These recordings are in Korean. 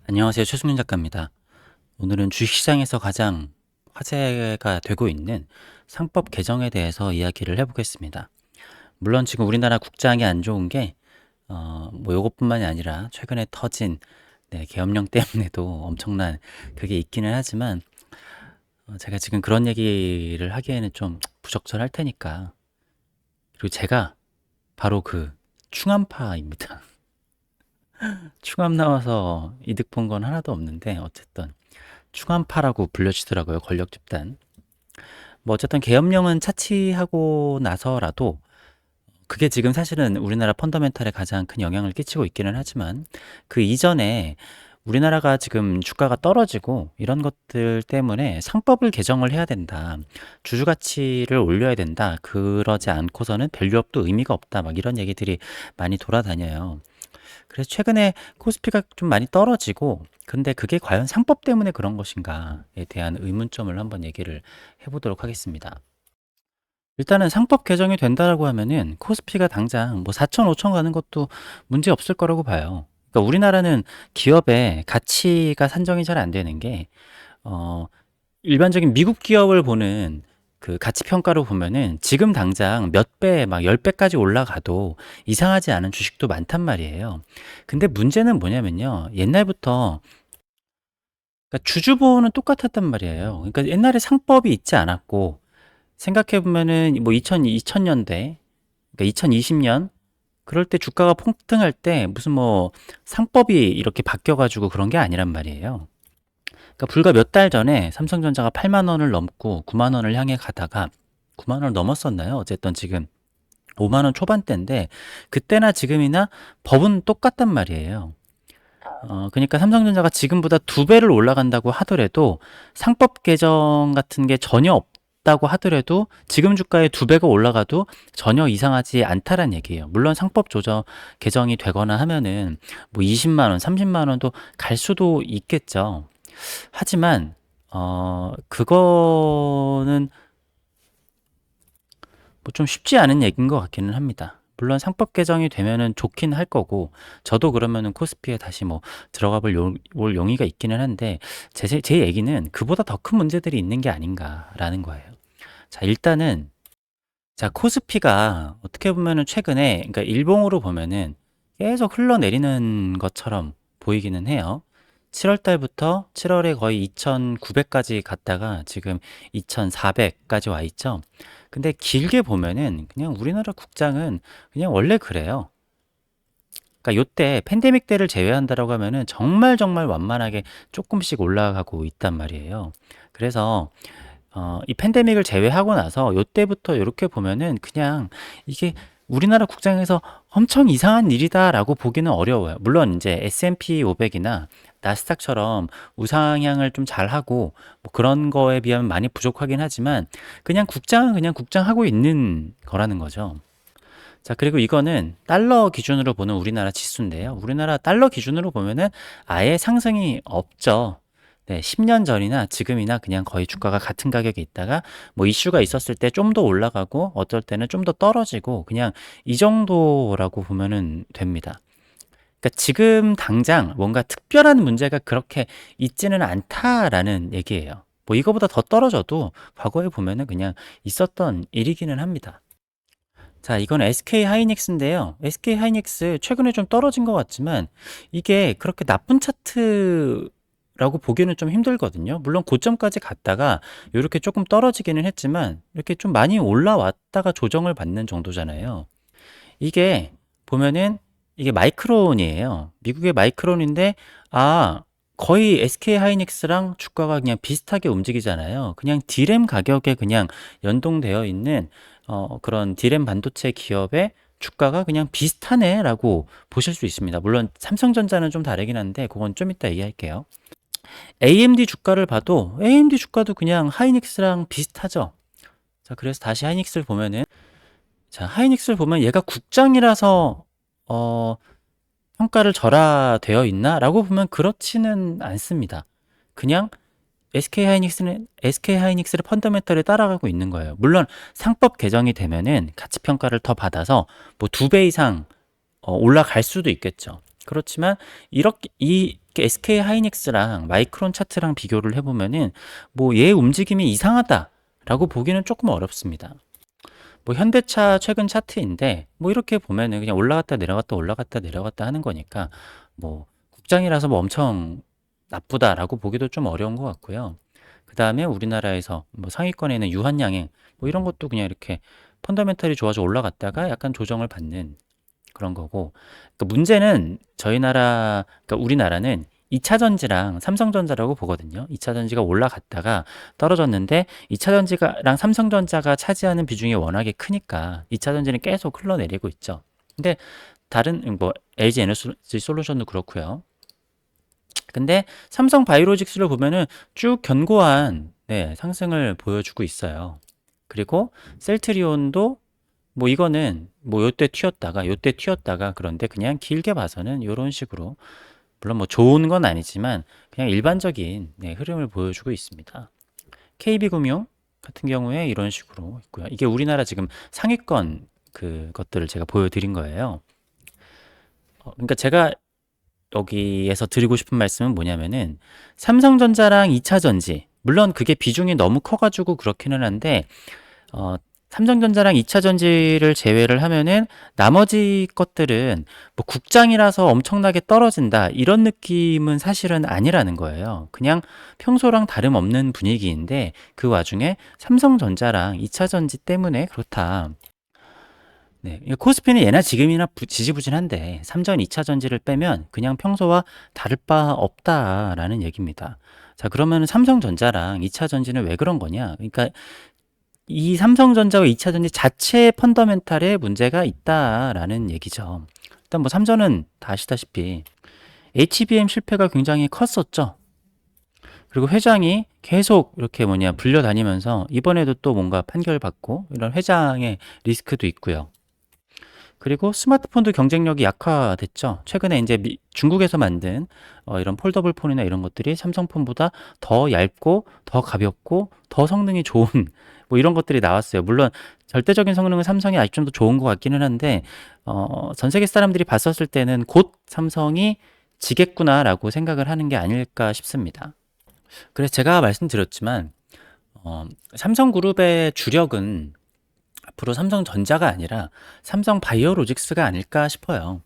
안녕하세요. 최승윤 작가입니다. 오늘은 주식시장에서 가장 화제가 되고 있는 상법 개정에 대해서 이야기를 해보겠습니다. 물론 지금 우리나라 국장이 안 좋은 게, 요것뿐만이 아니라 최근에 터진 계엄령 때문에도 엄청난 그게 있기는 하지만, 제가 지금 그런 얘기를 하기에는 좀 부적절할 테니까. 그리고 제가 바로 그 충암파입니다. 충암 나와서 이득 본 건 하나도 없는데, 어쨌든. 충암파라고 불려지더라고요. 권력 집단. 뭐 어쨌든 계엄령은 차치하고 나서라도 그게 지금 사실은 우리나라 펀더멘탈에 가장 큰 영향을 끼치고 있기는 하지만 그 이전에 우리나라가 지금 주가가 떨어지고 이런 것들 때문에 상법을 개정을 해야 된다. 주주 가치를 올려야 된다. 그러지 않고서는 밸류업도 의미가 없다. 막 이런 얘기들이 많이 돌아다녀요. 그래서 최근에 코스피가 좀 많이 떨어지고, 근데 그게 과연 상법 때문에 그런 것인가에 대한 의문점을 한번 얘기를 해보도록 하겠습니다. 일단은 상법 개정이 된다라고 하면은 코스피가 당장 뭐 4천, 5천 가는 것도 문제 없을 거라고 봐요. 그러니까 우리나라는 기업의 가치가 산정이 잘 안 되는 게, 어, 일반적인 미국 기업을 보는 그 가치 평가로 보면은 지금 당장 몇 배, 막 10배까지 올라가도 이상하지 않은 주식도 많단 말이에요. 근데 문제는 뭐냐면요. 옛날부터 그러니까 주주 보호는 똑같았단 말이에요. 그러니까 옛날에 상법이 있지 않았고 생각해 보면은 뭐 2000년대, 그러니까 2020년 그럴 때 주가가 폭등할 때 무슨 뭐 상법이 이렇게 바뀌어 가지고 그런 게 아니란 말이에요. 그러니까 불과 몇 달 전에 삼성전자가 8만 원을 넘고 9만 원을 향해 가다가 9만 원을 넘었었나요? 어쨌든 지금 5만 원 초반대인데 그때나 지금이나 법은 똑같단 말이에요. 그러니까 삼성전자가 지금보다 두 배를 올라간다고 하더라도 상법 개정 같은 게 전혀 없다고 하더라도 지금 주가에 두 배가 올라가도 전혀 이상하지 않다란 얘기예요. 물론 상법 조정 개정이 되거나 하면은 뭐 20만 원, 30만 원도 갈 수도 있겠죠. 하지만 그거는 뭐 좀 쉽지 않은 얘기인 것 같기는 합니다. 물론 상법 개정이 되면은 좋긴 할 거고, 저도 그러면은 코스피에 다시 뭐 들어가 볼 용의가 있기는 한데, 제 얘기는 그보다 더 큰 문제들이 있는 게 아닌가라는 거예요. 자, 일단은, 자, 코스피가 어떻게 보면은 최근에, 그러니까 일봉으로 보면은 계속 흘러내리는 것처럼 보이기는 해요. 7월 달부터 7월에 거의 2,900까지 갔다가 지금 2,400까지 와 있죠. 근데 길게 보면은 그냥 우리나라 국장은 그냥 원래 그래요. 그러니까 요때 팬데믹 때를 제외한다라고 하면은 정말 정말 완만하게 조금씩 올라가고 있단 말이에요. 그래서 이 팬데믹을 제외하고 나서 요때부터 이렇게 보면은 그냥 이게 우리나라 국장에서 엄청 이상한 일이다라고 보기는 어려워요. 물론 이제 S&P 500이나 나스닥처럼 우상향을 좀 잘하고 뭐 그런 거에 비하면 많이 부족하긴 하지만 그냥 국장은 그냥 국장하고 있는 거라는 거죠. 자, 그리고 이거는 달러 기준으로 보는 우리나라 지수인데요. 우리나라 달러 기준으로 보면은 아예 상승이 없죠. 네, 10년 전이나 지금이나 그냥 거의 주가가 같은 가격에 있다가 뭐 이슈가 있었을 때 좀 더 올라가고 어떨 때는 좀 더 떨어지고 그냥 이 정도라고 보면은 됩니다. 그러니까 지금 당장 뭔가 특별한 문제가 그렇게 있지는 않다라는 얘기예요. 뭐 이거보다 더 떨어져도 과거에 보면은 그냥 있었던 일이기는 합니다. 자, 이건 SK 하이닉스인데요. SK 하이닉스 최근에 좀 떨어진 것 같지만 이게 그렇게 나쁜 차트라고 보기는 좀 힘들거든요. 물론 고점까지 갔다가 이렇게 조금 떨어지기는 했지만 이렇게 좀 많이 올라왔다가 조정을 받는 정도잖아요. 이게 보면은 이게 마이크론이에요. 미국의 마이크론인데 아, 거의 SK 하이닉스랑 주가가 그냥 비슷하게 움직이잖아요. 그냥 디램 가격에 그냥 연동되어 있는 그런 디램 반도체 기업의 주가가 그냥 비슷하네라고 보실 수 있습니다. 물론 삼성전자는 좀 다르긴 한데 그건 좀 이따 얘기할게요. AMD 주가를 봐도 AMD 주가도 그냥 하이닉스랑 비슷하죠. 자, 그래서 다시 하이닉스를 보면은 자, 하이닉스를 보면 얘가 국장이라서 어, 평가를 절하되어 있나라고 보면 그렇지는 않습니다. 그냥 SK 하이닉스를 펀더멘털에 따라가고 있는 거예요. 물론 상법 개정이 되면은 가치 평가를 더 받아서 뭐 두 배 이상 올라갈 수도 있겠죠. 그렇지만 이렇게 이 SK 하이닉스랑 마이크론 차트랑 비교를 해보면은 뭐 얘 움직임이 이상하다라고 보기는 조금 어렵습니다. 뭐 현대차 최근 차트인데 뭐 이렇게 보면은 그냥 올라갔다 내려갔다 올라갔다 내려갔다 하는 거니까 뭐 국장이라서 뭐 엄청 나쁘다라고 보기도 좀 어려운 것 같고요. 그 다음에 우리나라에서 뭐 상위권에 있는 유한양행 뭐 이런 것도 그냥 이렇게 펀더멘탈이 좋아져 올라갔다가 약간 조정을 받는 그런 거고. 그러니까 문제는 저희 나라, 그러니까 우리나라는 2차 전지랑 삼성전자라고 보거든요. 2차 전지가 올라갔다가 떨어졌는데 2차 전지랑 삼성전자가 차지하는 비중이 워낙에 크니까 2차 전지는 계속 흘러내리고 있죠. 근데 다른 뭐 LG 에너지 솔루션도 그렇고요. 근데 삼성 바이오로직스를 보면은 쭉 견고한 상승을 보여주고 있어요. 그리고 셀트리온도 뭐 이거는 뭐 요때 튀었다가 그런데 그냥 길게 봐서는 이런 식으로 물론 뭐 좋은 건 아니지만 그냥 일반적인 흐름을 보여주고 있습니다. KB금융 같은 경우에 이런 식으로 있고요. 이게 우리나라 지금 상위권 그것들을 제가 보여드린 거예요. 그러니까 제가 여기에서 드리고 싶은 말씀은 뭐냐면은 삼성전자랑 2차 전지 물론 그게 비중이 너무 커가지고 그렇기는 한데 어, 삼성전자랑 2차 전지를 제외를 하면은 나머지 것들은 뭐 국장이라서 엄청나게 떨어진다 이런 느낌은 사실은 아니라는 거예요. 그냥 평소랑 다름없는 분위기인데 그 와중에 삼성전자랑 2차 전지 때문에 그렇다. 네, 코스피는 예나 지금이나 지지부진한데 삼전 2차 전지를 빼면 그냥 평소와 다를 바 없다라는 얘기입니다. 자, 그러면 삼성전자랑 2차 전지는 왜 그런 거냐? 그러니까 이 삼성전자와 2차 전지 자체의 펀더멘탈에 문제가 있다라는 얘기죠. 일단 뭐 삼전은 다 아시다시피 HBM 실패가 굉장히 컸었죠. 그리고 회장이 계속 이렇게 불려다니면서 이번에도 또 뭔가 판결 받고 이런 회장의 리스크도 있고요. 그리고 스마트폰도 경쟁력이 약화됐죠. 최근에 이제 중국에서 만든 이런 폴더블 폰이나 이런 것들이 삼성폰보다 더 얇고 더 가볍고 더 성능이 좋은 뭐 이런 것들이 나왔어요. 물론 절대적인 성능은 삼성이 아직 좀 더 좋은 것 같기는 한데 전 세계 사람들이 봤었을 때는 곧 삼성이 지겠구나라고 생각을 하는 게 아닐까 싶습니다. 그래서 제가 말씀드렸지만 삼성그룹의 주력은 앞으로 삼성전자가 아니라 삼성 바이오로직스가 아닐까 싶어요.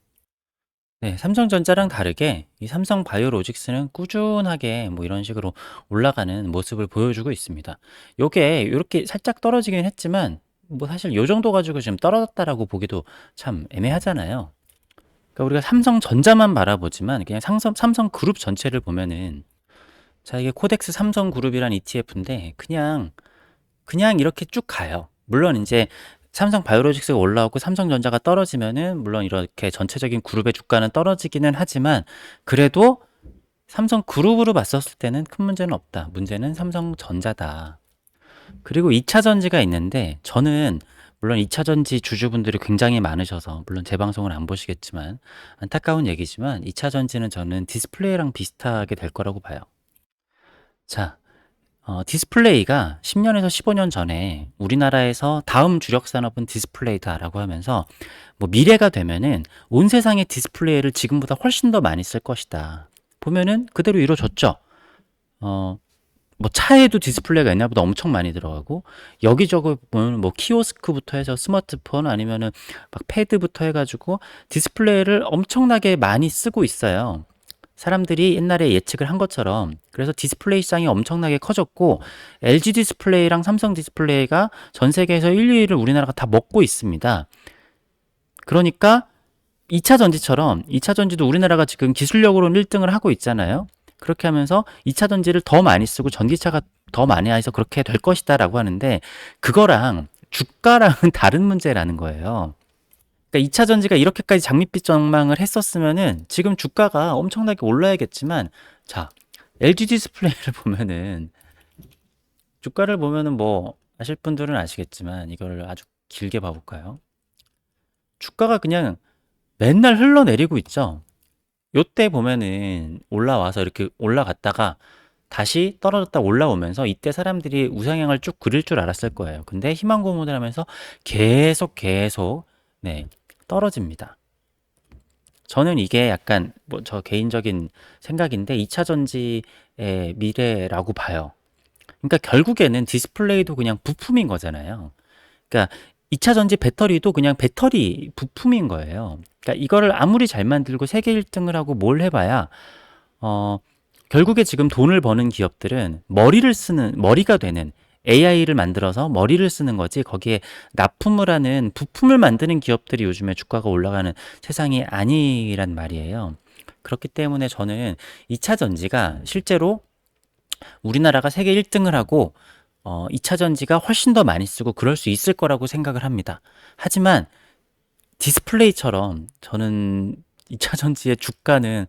네, 삼성전자랑 다르게 이 삼성 바이오로직스는 꾸준하게 뭐 이런 식으로 올라가는 모습을 보여주고 있습니다. 요게 이렇게 살짝 떨어지긴 했지만 뭐 사실 요 정도 가지고 지금 떨어졌다라고 보기도 참 애매하잖아요. 그러니까 우리가 삼성전자만 바라보지만 그냥 삼성그룹 전체를 보면은 자, 이게 코덱스 삼성그룹이란 ETF인데 그냥 이렇게 쭉 가요. 물론 이제 삼성 바이오로직스가 올라오고 삼성전자가 떨어지면은 물론 이렇게 전체적인 그룹의 주가는 떨어지기는 하지만 그래도 삼성 그룹으로 봤었을 때는 큰 문제는 없다. 문제는 삼성전자다. 그리고 2차 전지가 있는데 저는 물론 2차 전지 주주분들이 굉장히 많으셔서 물론 제 방송을 안 보시겠지만 안타까운 얘기지만 2차 전지는 저는 디스플레이랑 비슷하게 될 거라고 봐요. 자, 디스플레이가 10년에서 15년 전에 우리나라에서 다음 주력 산업은 디스플레이다라고 하면서 뭐 미래가 되면은 온 세상의 디스플레이를 지금보다 훨씬 더 많이 쓸 것이다. 보면은 그대로 이루어졌죠. 어, 뭐 차에도 디스플레이가 옛날보다 엄청 많이 들어가고 여기저기 보면 뭐 키오스크부터 해서 스마트폰 아니면은 막 패드부터 해가지고 디스플레이를 엄청나게 많이 쓰고 있어요. 사람들이 옛날에 예측을 한 것처럼 그래서 디스플레이 시장이 엄청나게 커졌고 LG 디스플레이랑 삼성 디스플레이가 전 세계에서 1, 2위를 우리나라가 다 먹고 있습니다. 그러니까 2차 전지처럼 2차 전지도 우리나라가 지금 기술력으로는 1등을 하고 있잖아요. 그렇게 하면서 2차 전지를 더 많이 쓰고 전기차가 더 많이 해서 그렇게 될 것이다 라고 하는데 그거랑 주가랑은 다른 문제라는 거예요. 그러니까 2차 전지가 이렇게까지 장밋빛 전망을 했었으면은 지금 주가가 엄청나게 올라야겠지만 자, LG 디스플레이를 보면은 주가를 보면은 뭐 아실 분들은 아시겠지만 이걸 아주 길게 봐볼까요? 주가가 그냥 맨날 흘러내리고 있죠. 요때 보면은 올라와서 이렇게 올라갔다가 다시 떨어졌다 올라오면서 이때 사람들이 우상향을 쭉 그릴 줄 알았을 거예요. 근데 희망 고문을 하면서 계속 떨어집니다. 저는 이게 약간 뭐 저 개인적인 생각인데 2차 전지의 미래라고 봐요. 그러니까 결국에는 디스플레이도 그냥 부품인 거잖아요. 그러니까 2차 전지 배터리도 그냥 배터리 부품인 거예요. 그러니까 이거를 아무리 잘 만들고 세계 1등을 하고 뭘 해봐야 어, 결국에 지금 돈을 버는 기업들은 머리가 되는 AI를 만들어서 머리를 쓰는 거지, 거기에 납품을 하는 부품을 만드는 기업들이 요즘에 주가가 올라가는 세상이 아니란 말이에요. 그렇기 때문에 저는 2차 전지가 실제로 우리나라가 세계 1등을 하고 2차 전지가 훨씬 더 많이 쓰고 그럴 수 있을 거라고 생각을 합니다. 하지만 디스플레이처럼 저는 2차 전지의 주가는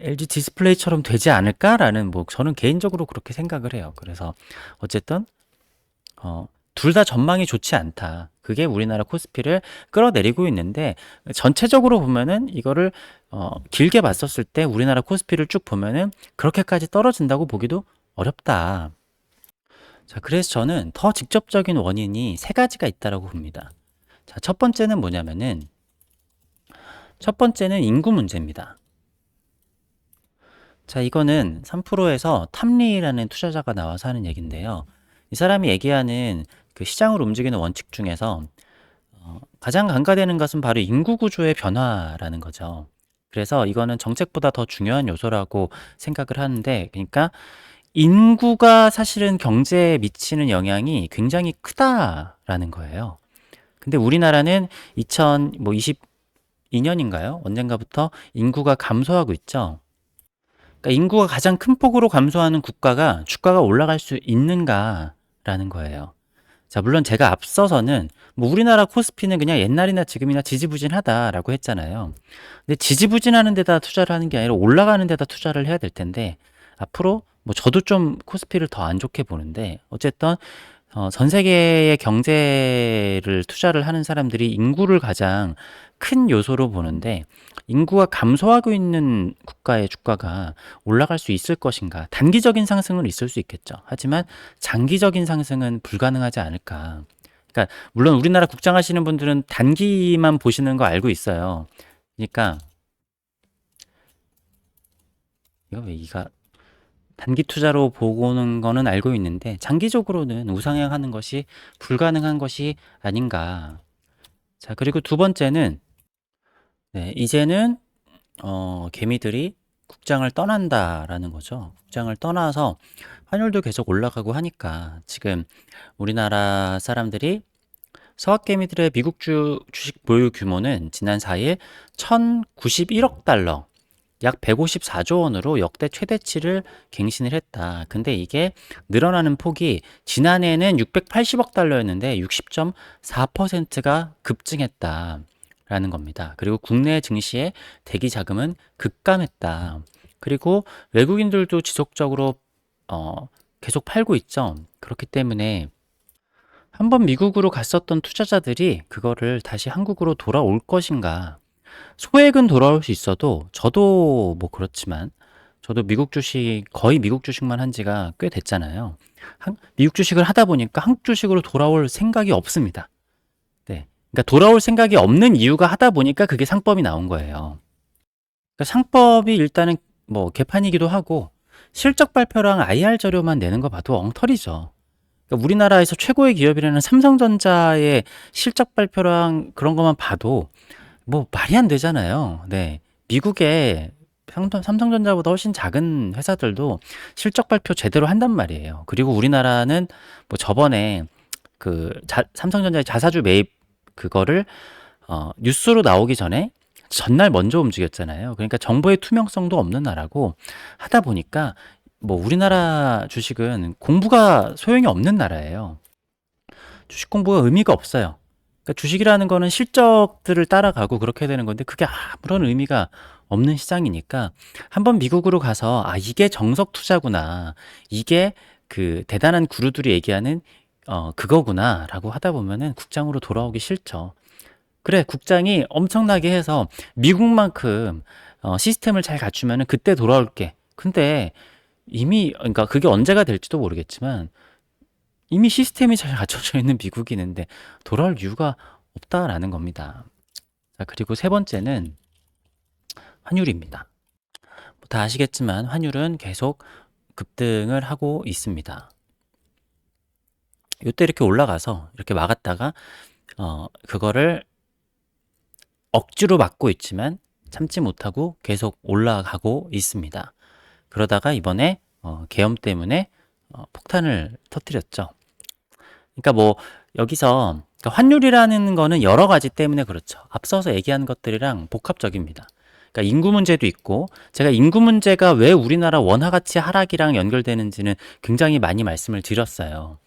LG 디스플레이처럼 되지 않을까라는, 뭐 저는 개인적으로 그렇게 생각을 해요. 그래서 어쨌든 둘 다 전망이 좋지 않다. 그게 우리나라 코스피를 끌어내리고 있는데, 전체적으로 보면은 이거를 길게 봤었을 때 우리나라 코스피를 쭉 보면은 그렇게까지 떨어진다고 보기도 어렵다. 자, 그래서 저는 더 직접적인 원인이 세 가지가 있다라고 봅니다. 자, 첫 번째는 인구 문제입니다. 자, 이거는 3프로에서 탐리라는 투자자가 나와서 하는 얘기인데요. 이 사람이 얘기하는 그 시장을 움직이는 원칙 중에서 가장 간과되는 것은 바로 인구 구조의 변화라는 거죠. 그래서 이거는 정책보다 더 중요한 요소라고 생각을 하는데, 그러니까 인구가 사실은 경제에 미치는 영향이 굉장히 크다라는 거예요. 근데 우리나라는 2022년인가요? 언젠가부터 인구가 감소하고 있죠. 그러니까 인구가 가장 큰 폭으로 감소하는 국가가 주가가 올라갈 수 있는가라는 거예요. 자, 물론 제가 앞서서는 뭐 우리나라 코스피는 그냥 옛날이나 지금이나 지지부진하다라고 했잖아요. 근데 지지부진하는 데다 투자를 하는 게 아니라 올라가는 데다 투자를 해야 될 텐데, 앞으로 뭐 저도 좀 코스피를 더 안 좋게 보는데, 어쨌든 전 세계의 경제를 투자를 하는 사람들이 인구를 가장 큰 요소로 보는데, 인구가 감소하고 있는 국가의 주가가 올라갈 수 있을 것인가? 단기적인 상승은 있을 수 있겠죠. 하지만 장기적인 상승은 불가능하지 않을까. 그러니까 물론 우리나라 국장하시는 분들은 단기만 보시는 거 알고 있어요. 그러니까 이거 왜 이가 단기 투자로 보고는 거는 알고 있는데, 장기적으로는 우상향하는 것이 불가능한 것이 아닌가. 자, 그리고 두 번째는, 네, 이제는 개미들이 국장을 떠난다라는 거죠. 국장을 떠나서 환율도 계속 올라가고 하니까 지금 우리나라 사람들이 서학개미들의 미국 주식 보유 규모는 지난 4일 1,091억 달러, 약 154조 원으로 역대 최대치를 갱신을 했다. 근데 이게 늘어나는 폭이 지난해에는 680억 달러였는데 60.4%가 급증했다. 라는 겁니다. 그리고 국내 증시의 대기 자금은 급감했다. 그리고 외국인들도 지속적으로 계속 팔고 있죠. 그렇기 때문에 한번 미국으로 갔었던 투자자들이 그거를 다시 한국으로 돌아올 것인가. 소액은 돌아올 수 있어도, 저도 뭐 그렇지만 저도 거의 미국 주식만 한 지가 꽤 됐잖아요. 미국 주식을 하다 보니까 한국 주식으로 돌아올 생각이 없습니다. 네. 그러니까 돌아올 생각이 없는 이유가 하다 보니까 그게 상법이 나온 거예요. 그러니까 상법이 일단은 뭐 개판이기도 하고, 실적 발표랑 IR 자료만 내는 거 봐도 엉터리죠. 그러니까 우리나라에서 최고의 기업이라는 삼성전자의 실적 발표랑 그런 것만 봐도 뭐 말이 안 되잖아요. 네. 미국의 삼성전자보다 훨씬 작은 회사들도 실적 발표 제대로 한단 말이에요. 그리고 우리나라는 뭐 저번에 삼성전자의 자사주 매입 그거를 뉴스로 나오기 전에 전날 먼저 움직였잖아요. 그러니까 정보의 투명성도 없는 나라고 하다 보니까 뭐 우리나라 주식은 공부가 소용이 없는 나라예요. 주식 공부가 의미가 없어요. 그러니까 주식이라는 거는 실적들을 따라가고 그렇게 되는 건데, 그게 아무런 의미가 없는 시장이니까 한번 미국으로 가서 이게 정석 투자구나, 이게 그 대단한 구루들이 얘기하는 그거구나라고 하다 보면은 국장으로 돌아오기 싫죠. 그래, 국장이 엄청나게 해서 미국만큼 시스템을 잘 갖추면은 그때 돌아올게. 근데 이미, 그러니까 그게 언제가 될지도 모르겠지만 이미 시스템이 잘 갖춰져 있는 미국이는데 돌아올 이유가 없다라는 겁니다. 자, 그리고 세 번째는 환율입니다. 다 아시겠지만 환율은 계속 급등을 하고 있습니다. 이때 이렇게 올라가서 이렇게 막았다가 그거를 억지로 막고 있지만 참지 못하고 계속 올라가고 있습니다. 그러다가 이번에 계엄 때문에 폭탄을 터뜨렸죠. 그러니까 뭐 여기서 그러니까 환율이라는 거는 여러 가지 때문에 그렇죠. 앞서서 얘기한 것들이랑 복합적입니다. 그러니까 인구 문제도 있고, 제가 인구 문제가 왜 우리나라 원화 가치 하락이랑 연결되는지는 굉장히 많이 말씀을 드렸어요.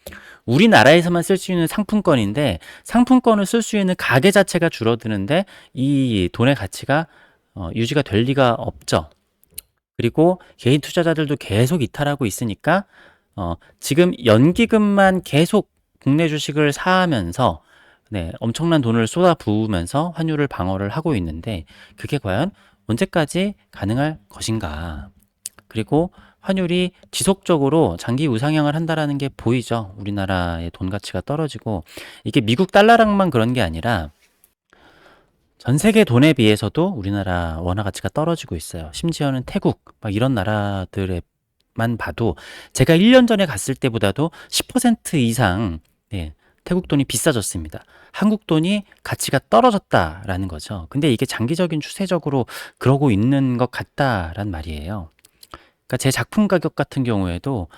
우리나라에서만 쓸 수 있는 상품권인데 상품권을 쓸 수 있는 가게 자체가 줄어드는데 이 돈의 가치가 유지가 될 리가 없죠. 그리고 개인 투자자들도 계속 이탈하고 있으니까 지금 연기금만 계속 국내 주식을 사면서 네, 엄청난 돈을 쏟아 부으면서 환율을 방어를 하고 있는데 그게 과연 언제까지 가능할 것인가? 그리고 환율이 지속적으로 장기 우상향을 한다라는 게 보이죠. 우리나라의 돈 가치가 떨어지고 이게 미국 달러랑만 그런 게 아니라 전 세계 돈에 비해서도 우리나라 원화 가치가 떨어지고 있어요. 심지어는 태국 막 이런 나라들에만 봐도 제가 1년 전에 갔을 때보다도 10% 이상 네, 태국 돈이 비싸졌습니다. 한국 돈이 가치가 떨어졌다라는 거죠. 근데 이게 장기적인 추세적으로 그러고 있는 것 같다란 말이에요. 그러니까 제 작품 가격 같은 경우에도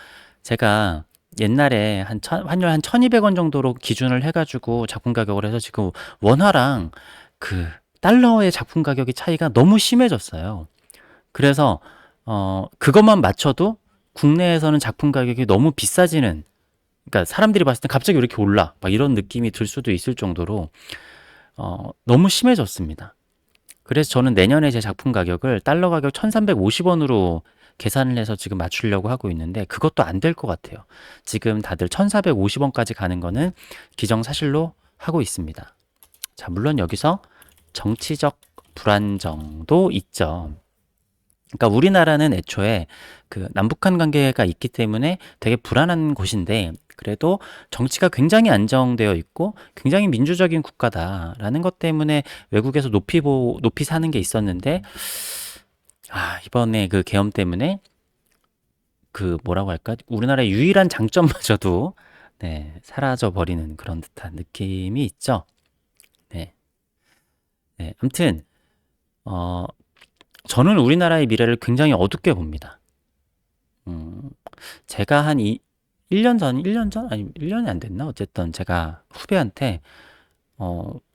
제가 옛날에 환율 한 1200원 정도로 기준을 해가지고 작품 가격을 해서 지금 원화랑 그 달러의 작품 가격의 차이가 너무 심해졌어요. 그래서 그것만 맞춰도 국내에서는 작품 가격이 너무 비싸지는, 그러니까 사람들이 봤을 때 갑자기 왜 이렇게 올라 막 이런 느낌이 들 수도 있을 정도로 너무 심해졌습니다. 그래서 저는 내년에 제 작품 가격을 달러 가격 1350원으로 계산을 해서 지금 맞추려고 하고 있는데 그것도 안 될 것 같아요. 지금 다들 1450원까지 가는 거는 기정사실로 하고 있습니다. 자, 물론 여기서 정치적 불안정도 있죠. 그러니까 우리나라는 애초에 그 남북한 관계가 있기 때문에 되게 불안한 곳인데 그래도 정치가 굉장히 안정되어 있고 굉장히 민주적인 국가다라는 것 때문에 외국에서 높이 사는 게 있었는데 이번에 그 계엄 때문에 그 뭐라고 할까? 우리나라의 유일한 장점마저도 네, 사라져 버리는 그런 듯한 느낌이 있죠. 네. 네. 아무튼 어 저는 우리나라의 미래를 굉장히 어둡게 봅니다. 음, 제가 한 1년 전? 아니, 1년이 안 됐나? 어쨌든 제가 후배한테,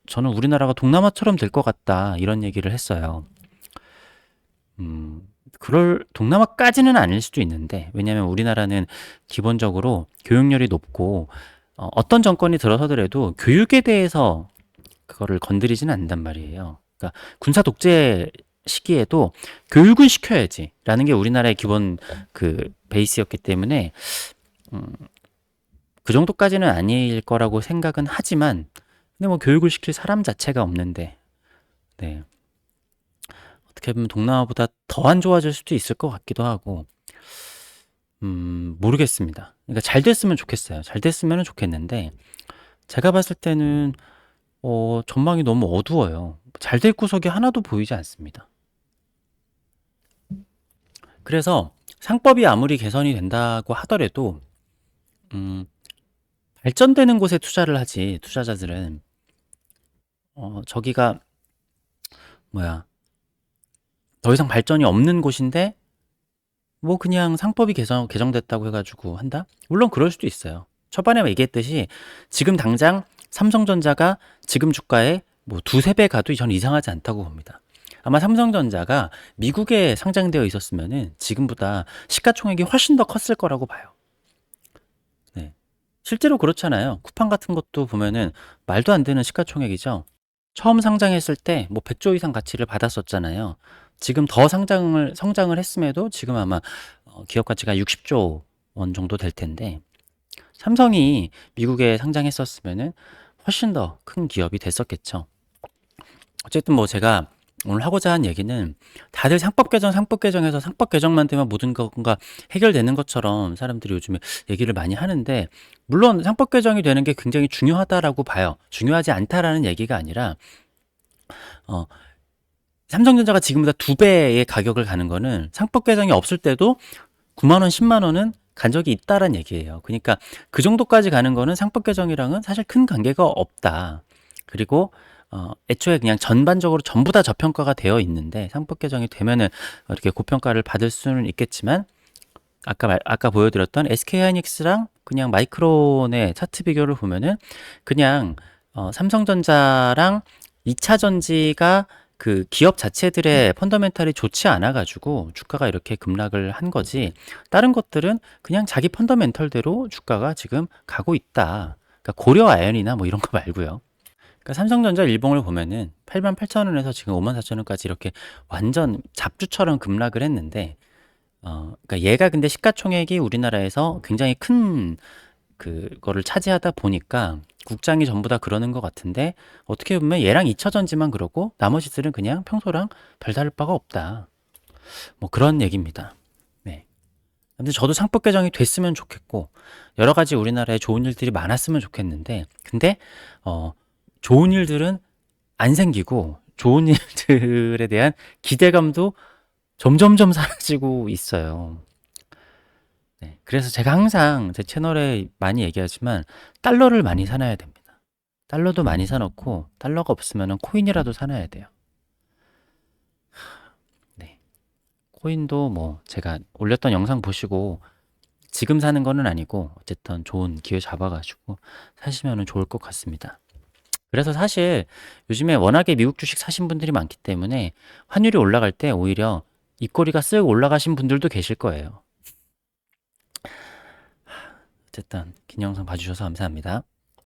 저는 우리나라가 동남아처럼 될 것 같다. 이런 얘기를 했어요. 동남아까지는 아닐 수도 있는데, 왜냐면 우리나라는 기본적으로 교육열이 높고, 어떤 정권이 들어서더라도 교육에 대해서 그거를 건드리지는 않는단 말이에요. 그러니까 군사 독재 시기에도 교육은 시켜야지라는 게 우리나라의 기본 그 베이스였기 때문에 그 정도까지는 아닐 거라고 생각은 하지만 근데 뭐 교육을 시킬 사람 자체가 없는데 네. 어떻게 보면 동남아보다 더 안 좋아질 수도 있을 것 같기도 하고 모르겠습니다. 그러니까 잘 됐으면 좋겠어요. 잘 됐으면 좋겠는데 제가 봤을 때는 전망이 너무 어두워요. 잘 될 구석이 하나도 보이지 않습니다. 그래서 상법이 아무리 개선이 된다고 하더라도 발전되는 곳에 투자를 하지 투자자들은 저기가 뭐야 더 이상 발전이 없는 곳인데 뭐 그냥 상법이 개정됐다고 해가지고 한다? 물론 그럴 수도 있어요. 초반에 얘기했듯이 지금 당장 삼성전자가 지금 주가에 뭐 두세 배 가도 저는 이상하지 않다고 봅니다. 아마 삼성전자가 미국에 상장되어 있었으면은 지금보다 시가총액이 훨씬 더 컸을 거라고 봐요. 네. 실제로 그렇잖아요. 쿠팡 같은 것도 보면은 말도 안 되는 시가총액이죠. 처음 상장했을 때 뭐 100조 이상 가치를 받았었잖아요. 지금 더 성장을 했음에도 지금 아마 기업 가치가 60조 원 정도 될 텐데 삼성이 미국에 상장했었으면은 훨씬 더 큰 기업이 됐었겠죠. 어쨌든 뭐 제가 오늘 하고자 한 얘기는 다들 상법 개정해서 상법 개정만 되면 모든 거가 해결되는 것처럼 사람들이 요즘에 얘기를 많이 하는데 물론 상법 개정이 되는 게 굉장히 중요하다라고 봐요. 중요하지 않다라는 얘기가 아니라 삼성전자가 지금보다 2배의 가격을 가는 거는 상법 개정이 없을 때도 9만 원, 10만 원은 간 적이 있다란 얘기예요. 그러니까 그 정도까지 가는 거는 상법 개정이랑은 사실 큰 관계가 없다. 그리고 애초에 그냥 전반적으로 전부 다 저평가가 되어 있는데 상법 개정이 되면은 이렇게 고평가를 받을 수는 있겠지만 아까 보여드렸던 SK 하이닉스랑 그냥 마이크론의 차트 비교를 보면은 그냥 삼성전자랑 2차 전지가 그 기업 자체들의 펀더멘탈이 좋지 않아 가지고 주가가 이렇게 급락을 한 거지. 다른 것들은 그냥 자기 펀더멘털대로 주가가 지금 가고 있다. 그러니까 고려 아연이나 뭐 이런 거 말고요. 그러니까 삼성전자 일봉을 보면은 88,000원에서 지금 54,000원까지 이렇게 완전 잡주처럼 급락을 했는데 그러니까 얘가 근데 시가총액이 우리나라에서 굉장히 큰 그거를 차지하다 보니까 국장이 전부 다 그러는 것 같은데 어떻게 보면 얘랑 2차전지만 그러고 나머지들은 그냥 평소랑 별다를 바가 없다. 뭐 그런 얘기입니다. 네. 근데 저도 상법 개정이 됐으면 좋겠고 여러 가지 우리나라에 좋은 일들이 많았으면 좋겠는데 근데 좋은 일들은 안 생기고 좋은 일들에 대한 기대감도 점점점 사라지고 있어요. 네. 그래서 제가 항상 제 채널에 많이 얘기하지만 달러를 많이 사놔야 됩니다. 달러도 많이 사놓고 달러가 없으면 코인이라도 사놔야 돼요. 네. 코인도 뭐 제가 올렸던 영상 보시고 지금 사는 거는 아니고 어쨌든 좋은 기회 잡아가지고 사시면 좋을 것 같습니다. 그래서 사실 요즘에 워낙에 미국 주식 사신 분들이 많기 때문에 환율이 올라갈 때 오히려 입꼬리가 쓱 올라가신 분들도 계실 거예요. 어쨌든 긴 영상 봐주셔서 감사합니다.